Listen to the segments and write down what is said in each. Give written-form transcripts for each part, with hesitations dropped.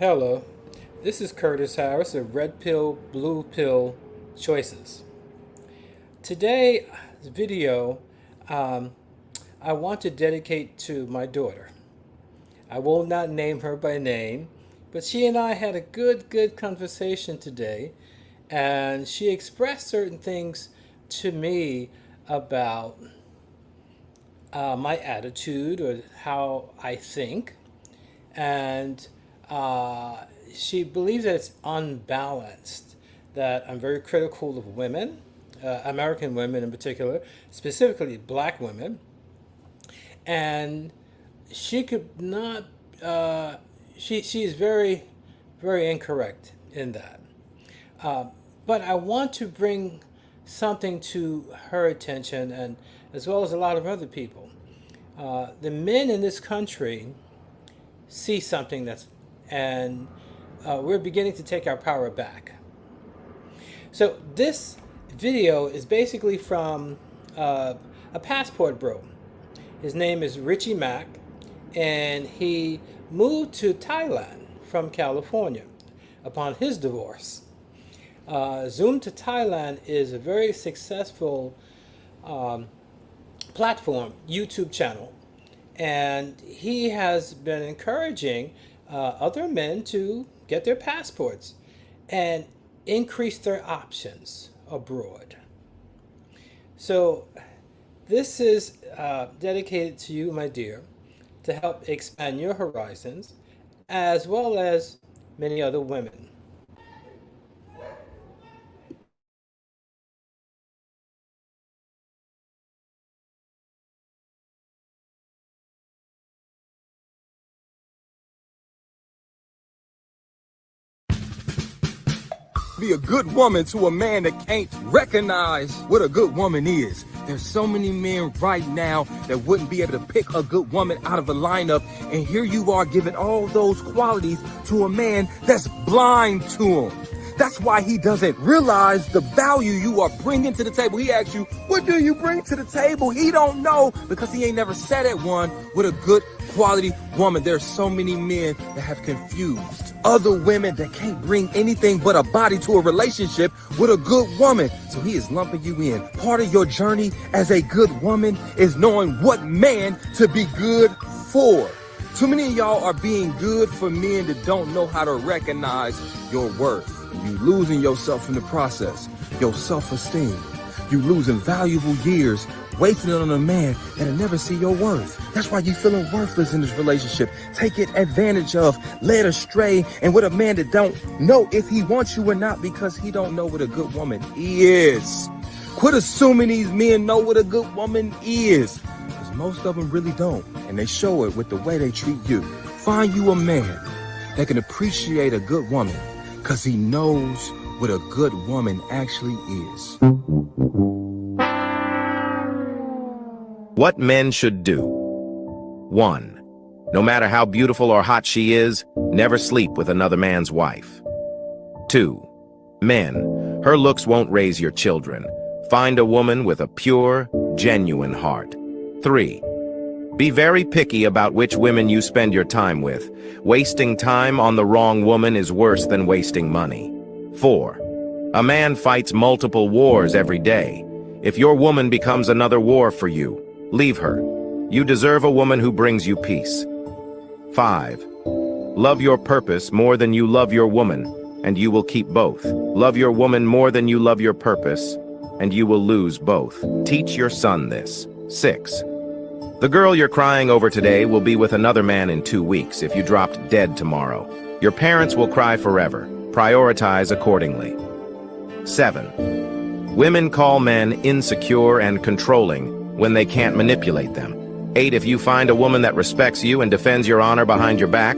Hello, this is Curtis Harris of Red Pill, Blue Pill Choices. Today's video I want to dedicate to my daughter. I will not name her by name, but she and I had a good conversation today, and she expressed certain things to me about my attitude or how I think, and she believes that it's unbalanced, that I'm very critical of women, American women in particular, specifically black women, and she could not, she is very incorrect in that. But I want to bring something to her attention, and as well as a lot of other people. The men in this country see something and we're beginning to take our power back. So this video is basically from a passport bro. His name is Richie Mack, and he moved to Thailand from California upon his divorce. Zoom to Thailand is a very successful platform, YouTube channel, and he has been encouraging other men to get their passports and increase their options abroad. So this is dedicated to you, my dear, to help expand your horizons, as well as many other women. Be a good woman to a man that can't recognize what a good woman is. There's so many men right now that wouldn't be able to pick a good woman out of a lineup, and here you are giving all those qualities to a man that's blind to them. That's why he doesn't realize the value you are bringing to the table. He asks you, what do you bring to the table? He don't know because he ain't never sat at one with a good quality woman. There's so many men that have confused other women that can't bring anything but a body to a relationship with a good woman. So he is lumping you in. Part of your journey as a good woman is knowing what man to be good for. Too many of y'all are being good for men that don't know how to recognize your worth. You losing yourself in the process, your self-esteem. You losing valuable years wasting it on a man that'll never see your worth. That's why you feeling worthless in this relationship. Take it advantage of, led astray, and with a man that don't know if he wants you or not because he don't know what a good woman is. Quit assuming these men know what a good woman is, because most of them really don't, and they show it with the way they treat you. Find you a man that can appreciate a good woman, because he knows what a good woman actually is. What men should do. 1. No matter how beautiful or hot she is, never sleep with another man's wife. 2. Men, her looks won't raise your children. Find a woman with a pure, genuine heart. 3. Be very picky about which women you spend your time with. Wasting time on the wrong woman is worse than wasting money. 4. A man fights multiple wars every day. If your woman becomes another war for you, leave her. You deserve a woman who brings you peace. 5. Love your purpose more than you love your woman, and you will keep both. Love your woman more than you love your purpose, and you will lose both. Teach your son this. 6. The girl you're crying over today will be with another man in 2 weeks if you dropped dead tomorrow. Your parents will cry forever. Prioritize accordingly. 7. Women call men insecure and controlling when they can't manipulate them. 8. If you find a woman that respects you and defends your honor behind your back,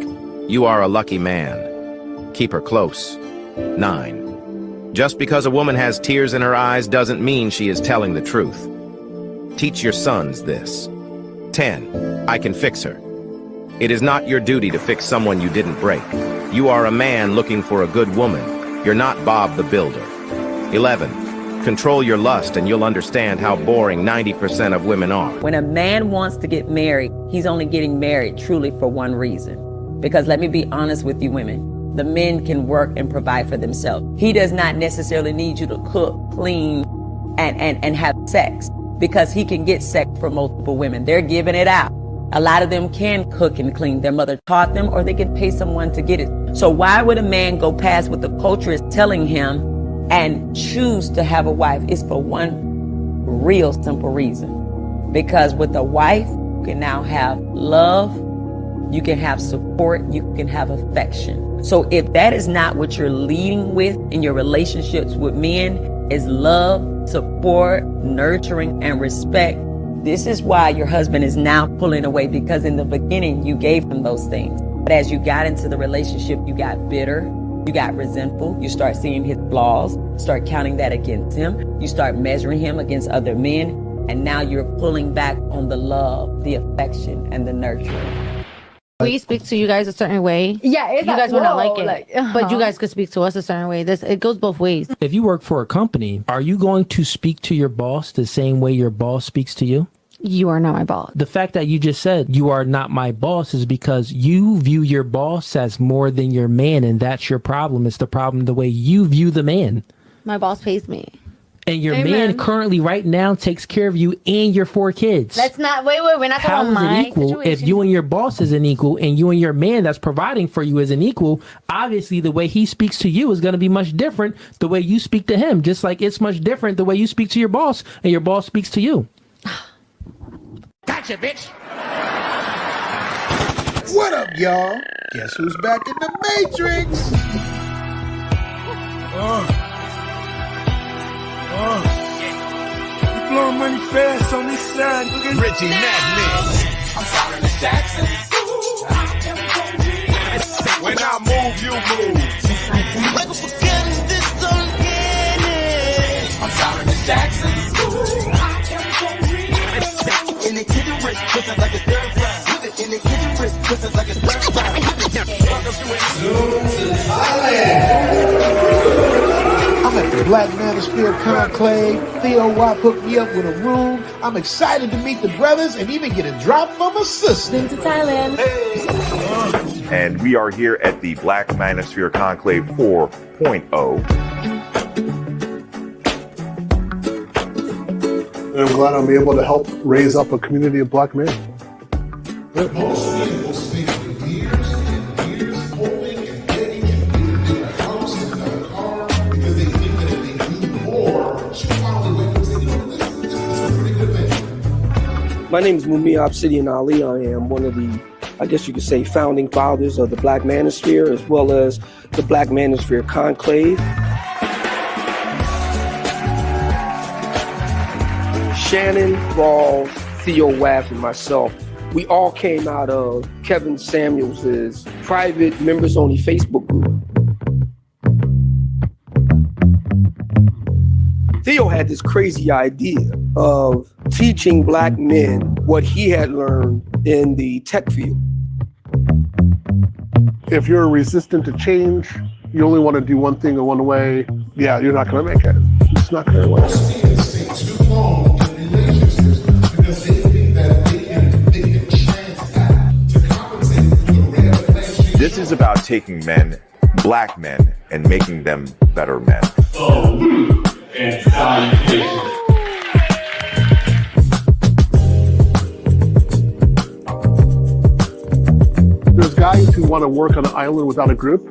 you are a lucky man. Keep her close. 9. Just because a woman has tears in her eyes doesn't mean she is telling the truth. Teach your sons this. 10. I can fix her. It is not your duty to fix someone you didn't break. You are a man looking for a good woman. You're not Bob the Builder. 11. Control your lust and you'll understand how boring 90% of women are. When a man wants to get married, he's only getting married truly for one reason. Because let me be honest with you women, the men can work and provide for themselves. He does not necessarily need you to cook, clean, and have sex, because he can get sex from multiple women. They're giving it out. A lot of them can cook and clean. Their mother taught them, or they can pay someone to get it. So why would a man go past what the culture is telling him and choose to have a wife? It's for one real simple reason. Because with a wife, you can now have love, you can have support, you can have affection. So if that is not what you're leading with in your relationships with men, is love, support, nurturing, and respect, this is why your husband is now pulling away, because in the beginning you gave him those things. But as you got into the relationship, you got bitter, you got resentful, you start seeing his flaws, start counting that against him, you start measuring him against other men, and now you're pulling back on the love, the affection, and the nurturing. We speak to you guys a certain way. Yeah, it's you guys would not like it, like, but you guys could speak to us a certain way. It goes both ways. If you work for a company, are you going to speak to your boss the same way your boss speaks to you? You are not my boss. The fact that you just said you are not my boss is because you view your boss as more than your man, and that's your problem. It's the problem the way you view the man. My boss pays me. And your Amen. man currently right now takes care of you and your 4 kids. Let's not wait. We're not How talking is about my it equal situation. if you and your boss is an equal and you and your man that's providing for you is an equal? Obviously, the way he speaks to you is going to be much different the way you speak to him, just like it's much different the way you speak to your boss and your boss speaks to you. Gotcha, bitch. What up, y'all? Guess who's back in the Matrix? You blowing money fast on this side. Richie Madness. I'm sorry, Miss Jackson. When I move, you move. I'm sorry, Miss Jackson. In the kitchen, rich, looking like a third fry. In the kitchen, rich, looking like a third fry. I'm at the Black Manosphere Conclave. Theo Wap hooked me up with a room. I'm excited to meet the brothers and even get a drop from a sister. Been to Thailand. And we are here at the Black Manosphere Conclave 4.0. And I'm glad I'm able to help raise up a community of black men. Most people spend years and years hoping and begging and building a house and a car because they think that if they do more, she finally went and said, you know, this is a pretty good thing. My name is Mumia Obsidian Ali. I am one of the, I guess you could say, founding fathers of the Black Manosphere, as well as the Black Manosphere Conclave. Shannon, Rawls, Theo Wap, and myself, we all came out of Kevin Samuels' private members-only Facebook group. Theo had this crazy idea of teaching black men what he had learned in the tech field. If you're resistant to change, you only want to do one thing in one way, yeah, you're not going to make it. It's not going to work. This is about taking men, black men, and making them better men. And salutations. There's guys who want to work on an island without a group,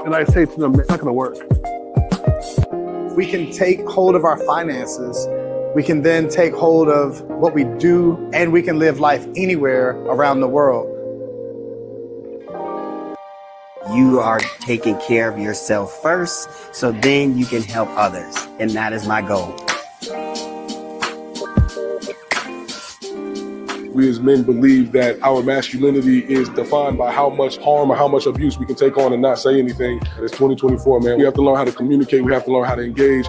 and I say to them, it's not going to work. We can take hold of our finances. We can then take hold of what we do, and we can live life anywhere around the world. You are taking care of yourself first, so then you can help others. And that is my goal. We as men believe that our masculinity is defined by how much harm or how much abuse we can take on and not say anything. It's 2024, man. We have to learn how to communicate. We have to learn how to engage.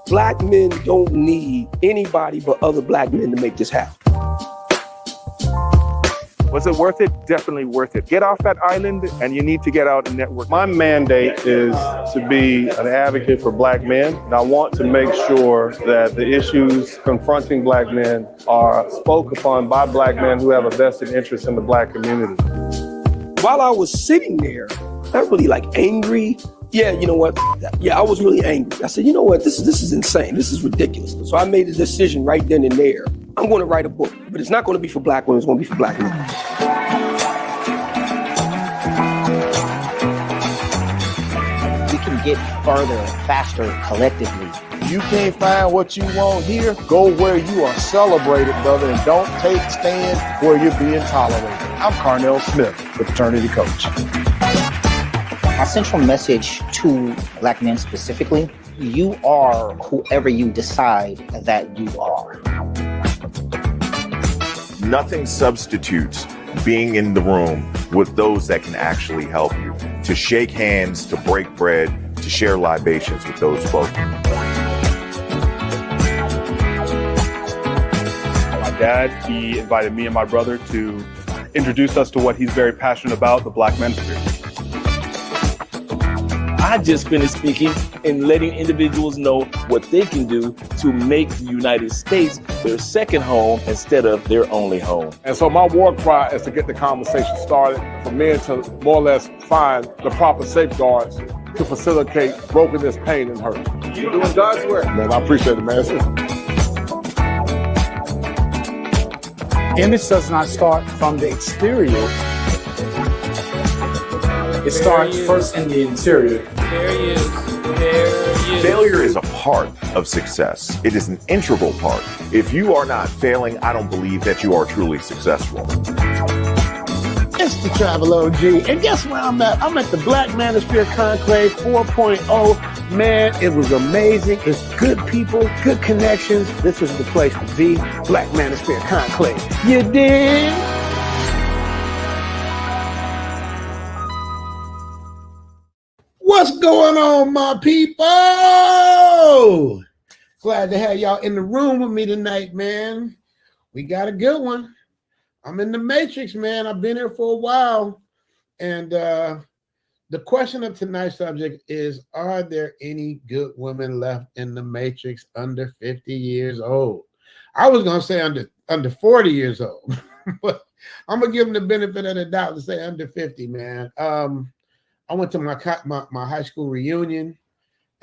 Black men don't need anybody but other black men to make this happen. Was it worth it? Definitely worth it. Get off that island and you need to get out and network. My mandate is to be an advocate for black men. And I want to make sure that the issues confronting black men are spoke upon by black men who have a vested interest in the black community. While I was sitting there not really like angry. Yeah, you know what? Yeah, I was really angry. I said, you know what? This is insane. This is ridiculous. So I made a decision right then and there. I'm going to write a book, but it's not going to be for black women. It's going to be for black men. We can get further faster collectively. You can't find what you want here, go where you are celebrated, brother, and don't take stand where you're being tolerated. I'm Carnell Smith, the fraternity coach. My central message to black men specifically, you are whoever you decide that you are. Nothing substitutes being in the room with those that can actually help you, to shake hands, to break bread, to share libations with those folks. My dad, he invited me and my brother to introduce us to what he's very passionate about, the Black Manosphere. I just finished speaking and letting individuals know what they can do to make the United States their second home instead of their only home. And so my war cry is to get the conversation started, for men to more or less find the proper safeguards to facilitate brokenness, pain, and hurt. You're doing God's work. Man, I appreciate it, man. Image does not start from the exterior. It starts first in the interior. There he is. There he is. Failure is a part of success. It is an integral part. If you are not failing, I don't believe that you are truly successful. It's the Travel OG. And guess where I'm at? I'm at the Black Manosphere Conclave 4.0. Man, it was amazing. It's good people, good connections. This is the place to be. Black Manosphere Conclave. You dig? What's going on, my people? Glad to have y'all in the room with me tonight, man. We got a good one. I'm in the Matrix, man. I've been here for a while. And the question of tonight's subject is, are there any good women left in the Matrix under 50 years old? I was going to say under 40 years old, but I'm going to give them the benefit of the doubt to say under 50, man. I went to my high school reunion,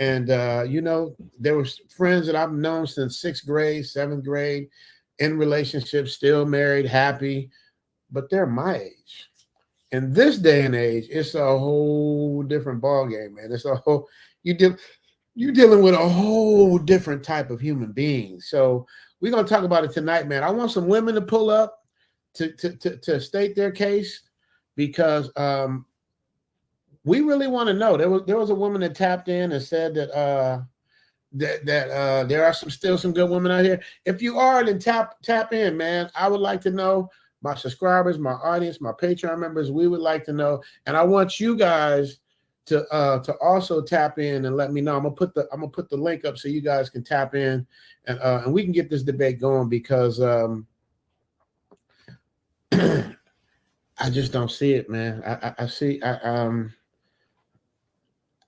and you know, there was friends that I've known since 6th grade, 7th grade, in relationships, still married, happy, but they're my age. In this day and age, it's a whole different ballgame, man. It's a whole you're dealing with a whole different type of human being. So we're gonna talk about it tonight, man. I want some women to pull up to state their case, because we really want to know. There was a woman that tapped in and said that there are still some good women out here. If you are, then tap in, man. I would like to know. My subscribers, my audience, my Patreon members, we would like to know. And I want you guys to also tap in and let me know. I'm gonna put the link up so you guys can tap in and we can get this debate going, because I just don't see it, man.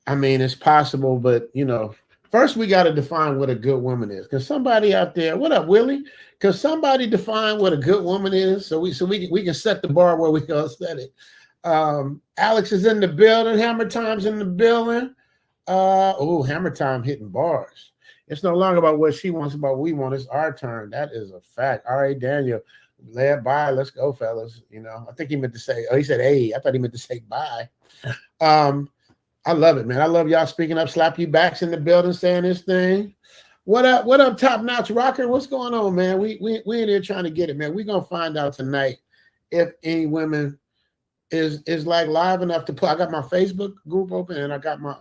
I mean, it's possible, but you know, first we got to define what a good woman is. Because somebody out there, what up, Willie? Because somebody define what a good woman is, so we can set the bar where we gonna set it. Alex is in the building. Hammer Time's in the building. Hammer Time hitting bars. It's no longer about what she wants, about what we want. It's our turn. That is a fact. All right, Daniel, lay it by. Let's go, fellas. You know, I think he meant to say. Oh, he said, "Hey." I thought he meant to say bye. I love it, man. I love y'all speaking up. Slap you backs in the building, saying this thing. What up, Top Notch Rocker? What's going on, man? We in here trying to get it, man. We're gonna find out tonight if any women is like live enough to put. I got my Facebook group open and I got my